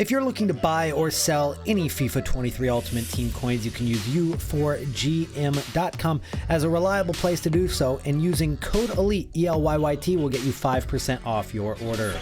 If you're looking to buy or sell any FIFA 23 Ultimate Team coins, you can use u4gm.com as a reliable place to do so, and using code ELITE, ELYYT, will get you 5% off your order.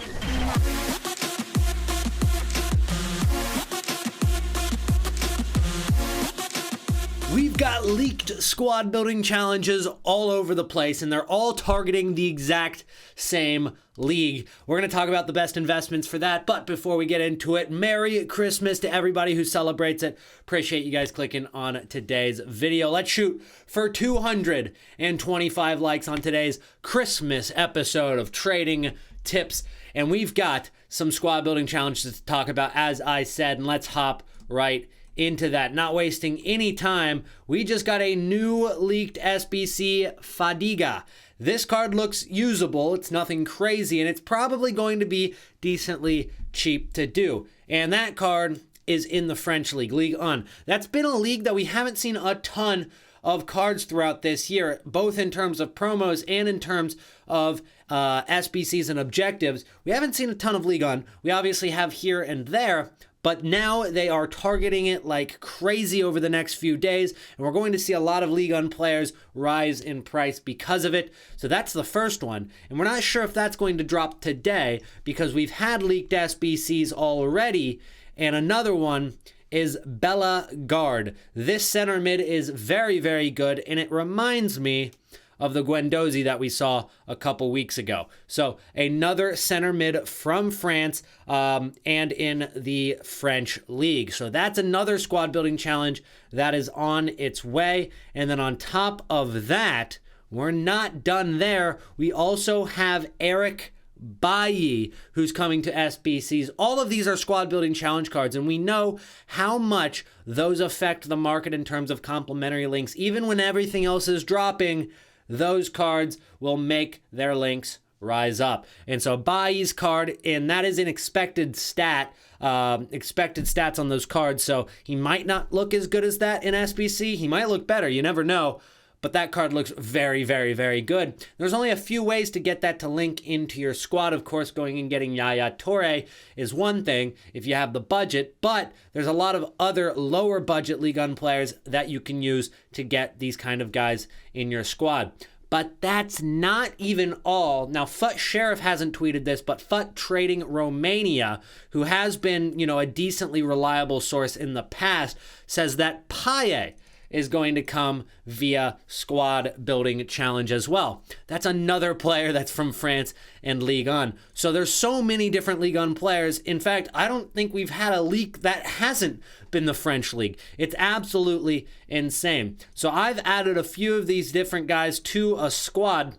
We've got leaked squad building challenges all over the place, and they're all targeting the exact same league. We're going to talk about the best investments for that, but before we get into it, Merry Christmas to everybody who celebrates it. Appreciate you guys clicking on today's video. Let's shoot for 225 likes on today's Christmas episode of Trading Tips, and we've got some squad building challenges to talk about, as I said, and let's hop right into that. Not wasting any time, we just got a new leaked SBC Fadiga. This card looks usable, it's nothing crazy, and it's probably going to be decently cheap to do. And that card is in the French league, Ligue 1. That's been a league that we haven't seen a ton of cards throughout this year, both in terms of promos and in terms of SBCs and objectives. We haven't seen a ton of Ligue 1. We obviously have here and there, but now they are targeting it like crazy over the next few days, and we're going to see a lot of Ligue 1 players rise in price because of it. So that's the first one, and we're not sure if that's going to drop today because we've had leaked SBCs already, and another one is bellegard. This center mid is very, very good, and it reminds me of the Guendouzi that we saw a couple weeks ago. So another center mid from France and in the French league. So that's another squad building challenge that is on its way. And then on top of that, we're not done there. We also have Eric Bailly, who's coming to SBCs. All of these are squad building challenge cards, and we know how much those affect the market in terms of complementary links. Even when everything else is dropping, those cards will make their links rise up. And so Bailly's card, and that is an expected stats on those cards. So he might not look as good as that in SBC. He might look better. You never know. But that card looks very, very, very good. There's only a few ways to get that to link into your squad. Of course, going and getting Yaya Toure is one thing if you have the budget, but there's a lot of other lower budget Ligue 1 players that you can use to get these kind of guys in your squad. But that's not even all. Now, Fut Sheriff hasn't tweeted this, but Fut Trading Romania, who has been, a decently reliable source in the past, says that Payet is going to come via squad building challenge as well. That's another player that's from France and Ligue 1. So there's so many different Ligue 1 players. In fact, I don't think we've had a leak that hasn't been the French league. It's absolutely insane. So I've added a few of these different guys to a squad,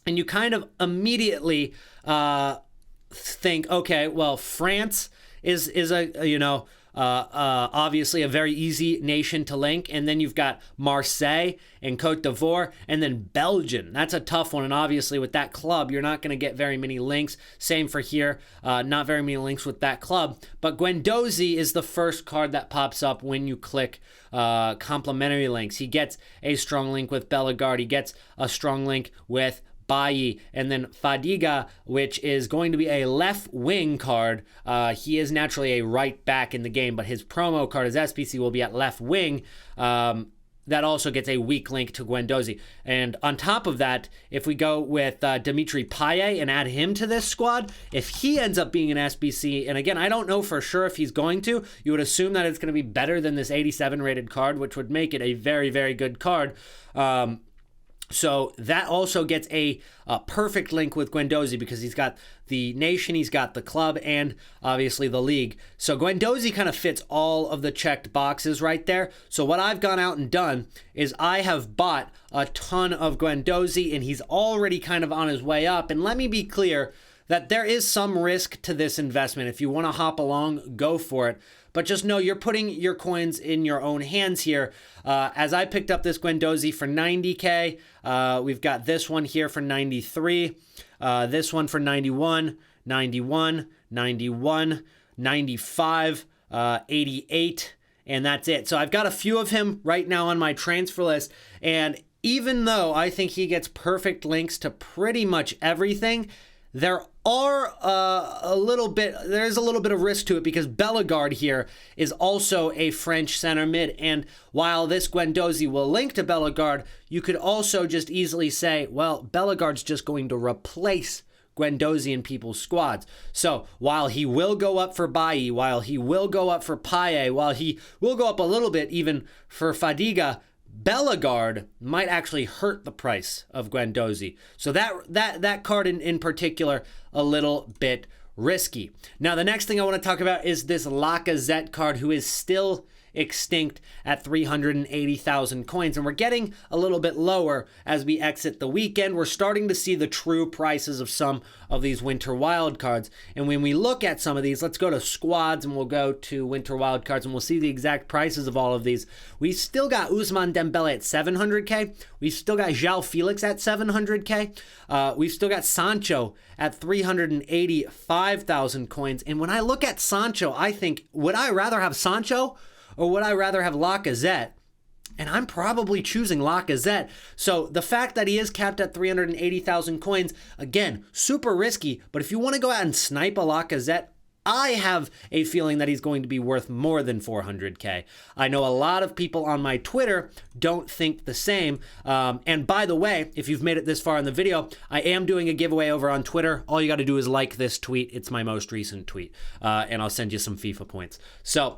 and you kind of immediately think, okay, well, France is obviously a very easy nation to link, and then you've got Marseille and Côte d'Ivoire, and then Belgium. That's a tough one, and obviously with that club, you're not going to get very many links. Same for here, not very many links with that club. But Guendouzi is the first card that pops up when you click complementary links. He gets a strong link with Bellegard. He gets a strong link with Bailly, and then Fadiga, which is going to be a left wing card. He is naturally a right back in the game, but his promo card, his SBC, will be at left wing. That also gets a weak link to Guendouzi. And on top of that, if we go with Dimitri Payet and add him to this squad, if he ends up being an SBC, and again, I don't know for sure if he's going to, you would assume that it's going to be better than this 87 rated card, which would make it a very, very good card. So that also gets a perfect link with Guendouzi because he's got the nation, he's got the club, and obviously the league. So Guendouzi kind of fits all of the checked boxes right there. So what I've gone out and done is I have bought a ton of Guendouzi, and he's already kind of on his way up. And let me be clear that there is some risk to this investment. If you want to hop along, go for it. But just know you're putting your coins in your own hands here. As I picked up this Guendouzi for 90K, we've got this one here for 93, this one for 91, 91, 91, 95, 88, and that's it. So I've got a few of him right now on my transfer list, and even though I think he gets perfect links to pretty much everything, there are there's a little bit of risk to it because Bellegard here is also a French center mid, and while this Guendouzi will link to Bellegard, you could also just easily say, well, Bellegard's just going to replace Guendouzi in people's squads. So while he will go up for Bailly, while he will go up for Payet, while he will go up a little bit even for Fadiga, Bellegard might actually hurt the price of Guendouzi. So that card in particular, a little bit risky. Now, the next thing I want to talk about is this Gazette card, who is still extinct at 380,000 coins, and we're getting a little bit lower as we exit the weekend. We're starting to see the true prices of some of these winter wildcards, and when we look at some of these, let's go to squads and we'll go to winter wildcards and we'll see the exact prices of all of these. We still got Ousmane Dembele at 700k. We've still got João Felix at 700k. We've still got Sancho at 385,000 coins, and when I look at Sancho, I think, would I rather have Sancho or would I rather have Lacazette? And I'm probably choosing Lacazette. So the fact that he is capped at 380,000 coins, again, super risky. But if you want to go out and snipe a Lacazette, I have a feeling that he's going to be worth more than 400k. I know a lot of people on my Twitter don't think the same. And by the way, if you've made it this far in the video, I am doing a giveaway over on Twitter. All you got to do is like this tweet. It's my most recent tweet. And I'll send you some FIFA points. So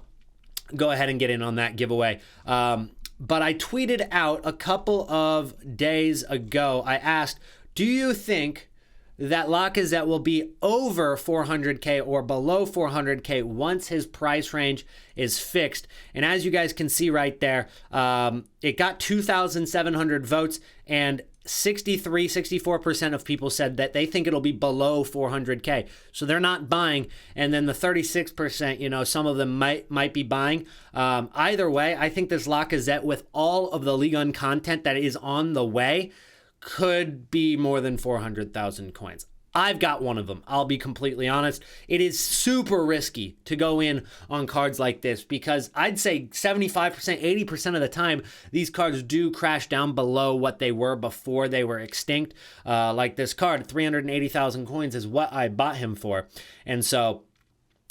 go ahead and get in on that giveaway. But I tweeted out a couple of days ago, I asked, do you think that Lacazette will be over 400k or below 400k once his price range is fixed? And as you guys can see right there, it got 2,700 votes, and 64% of people said that they think it'll be below 400k. So they're not buying. And then the 36%, some of them might be buying. Either way, I think this Lacazette, with all of the Ligue 1 content that is on the way, could be more than 400,000 coins. I've got one of them. I'll be completely honest. It is super risky to go in on cards like this because I'd say 75%, 80% of the time, these cards do crash down below what they were before they were extinct. Like this card, 380,000 coins is what I bought him for. And so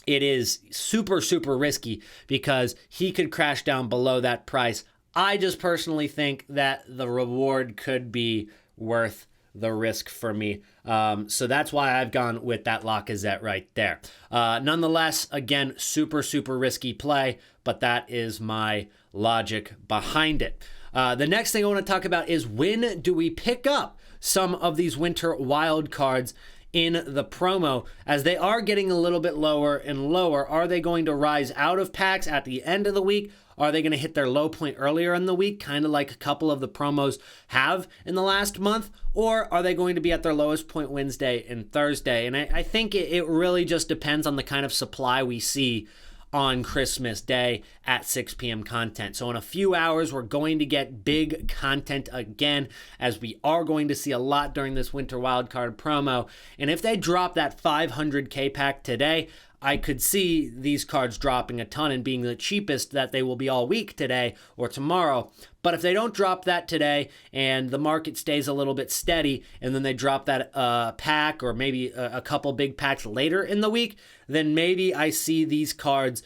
it is super, super risky because he could crash down below that price. I just personally think that the reward could be worth the risk for me. So that's why I've gone with that Lacazette right there. Nonetheless, again, super, super risky play, but that is my logic behind it. The next thing I want to talk about is, when do we pick up some of these winter wild cards in the promo? As they are getting a little bit lower and lower, are they going to rise out of packs at the end of the week? Are they going to hit their low point earlier in the week, kind of like a couple of the promos have in the last month? Or are they going to be at their lowest point Wednesday and Thursday? And I think it really just depends on the kind of supply we see on Christmas Day at 6 p.m. content. So in a few hours, we're going to get big content again, as we are going to see a lot during this winter wildcard promo. And if they drop that 500k pack today, I could see these cards dropping a ton and being the cheapest that they will be all week today or tomorrow. But if they don't drop that today and the market stays a little bit steady, and then they drop that pack or maybe a couple big packs later in the week, then maybe I see these cards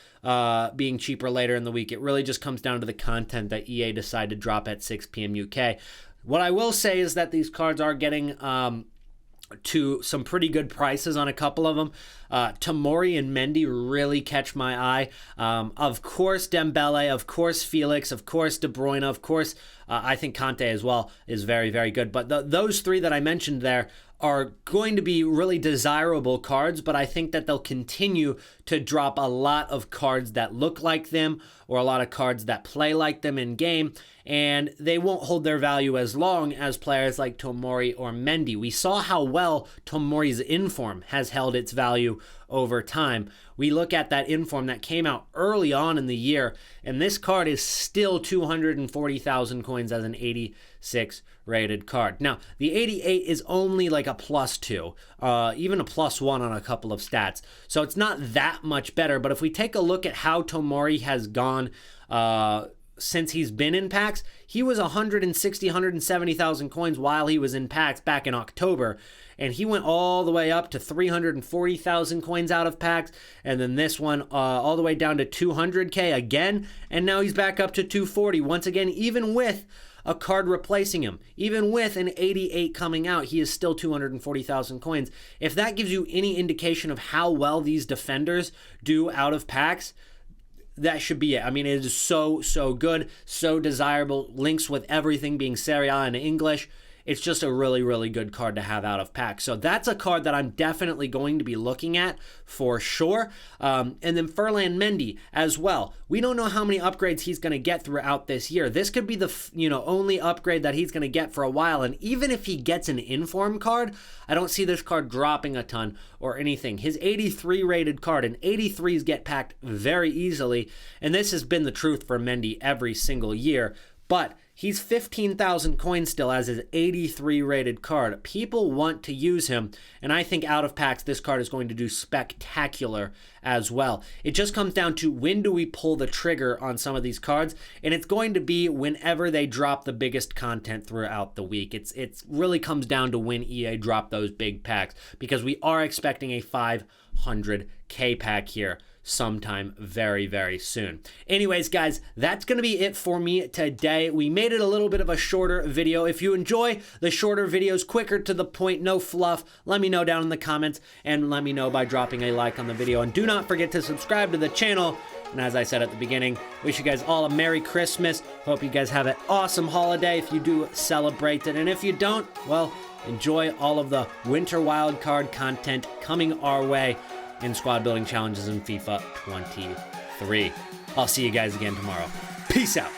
being cheaper later in the week. It really just comes down to the content that EA decided to drop at 6 p.m. UK. What I will say is that these cards are getting to some pretty good prices on a couple of them. Tomori and Mendy really catch my eye. Of course, Dembele, of course, Felix, of course, De Bruyne, of course, I think Conte as well is very, very good. But those three that I mentioned there are going to be really desirable cards, but I think that they'll continue to drop a lot of cards that look like them, or a lot of cards that play like them in game, and they won't hold their value as long as players like Tomori or Mendy. We saw how well Tomori's inform has held its value over time. We look at that inform that came out early on in the year, and this card is still 240,000 coins as an 86 rated card. Now, the 88 is only like a +2, even a +1 on a couple of stats. So it's not that much better, but if we take a look at how Tomori has gone since he's been in packs. He was 160, 170,000 coins while he was in packs back in October. And he went all the way up to 340,000 coins out of packs. And then this one all the way down to 200K again. And now he's back up to 240. Once again, even with a card replacing him, even with an 88 coming out, he is still 240,000 coins. If that gives you any indication of how well these defenders do out of packs, that should be it. I mean, it is so good, so desirable, links with everything being Serie A in English. It's just a really, really good card to have out of pack. So that's a card that I'm definitely going to be looking at for sure. And then Ferland Mendy as well. We don't know how many upgrades he's going to get throughout this year. This could be the only upgrade that he's going to get for a while. And even if he gets an inform card, I don't see this card dropping a ton or anything. His 83 rated card, and 83s get packed very easily. And this has been the truth for Mendy every single year. But he's 15,000 coins still as his 83 rated card. People want to use him, and I think out of packs, this card is going to do spectacular as well. It just comes down to when do we pull the trigger on some of these cards, and it's going to be whenever they drop the biggest content throughout the week. It really comes down to when EA drop those big packs, because we are expecting a 500K pack here sometime very, very soon. Anyways, guys, that's going to be it for me today. We made it a little bit of a shorter video. If you enjoy the shorter videos, quicker to the point, no fluff, let me know down in the comments, and let me know by dropping a like on the video. And do not forget to subscribe to the channel. And as I said at the beginning, wish you guys all a Merry Christmas. Hope you guys have an awesome holiday if you do celebrate it. And if you don't, well, enjoy all of the winter wildcard content coming our way in squad building challenges in FIFA 23. I'll see you guys again tomorrow. Peace out.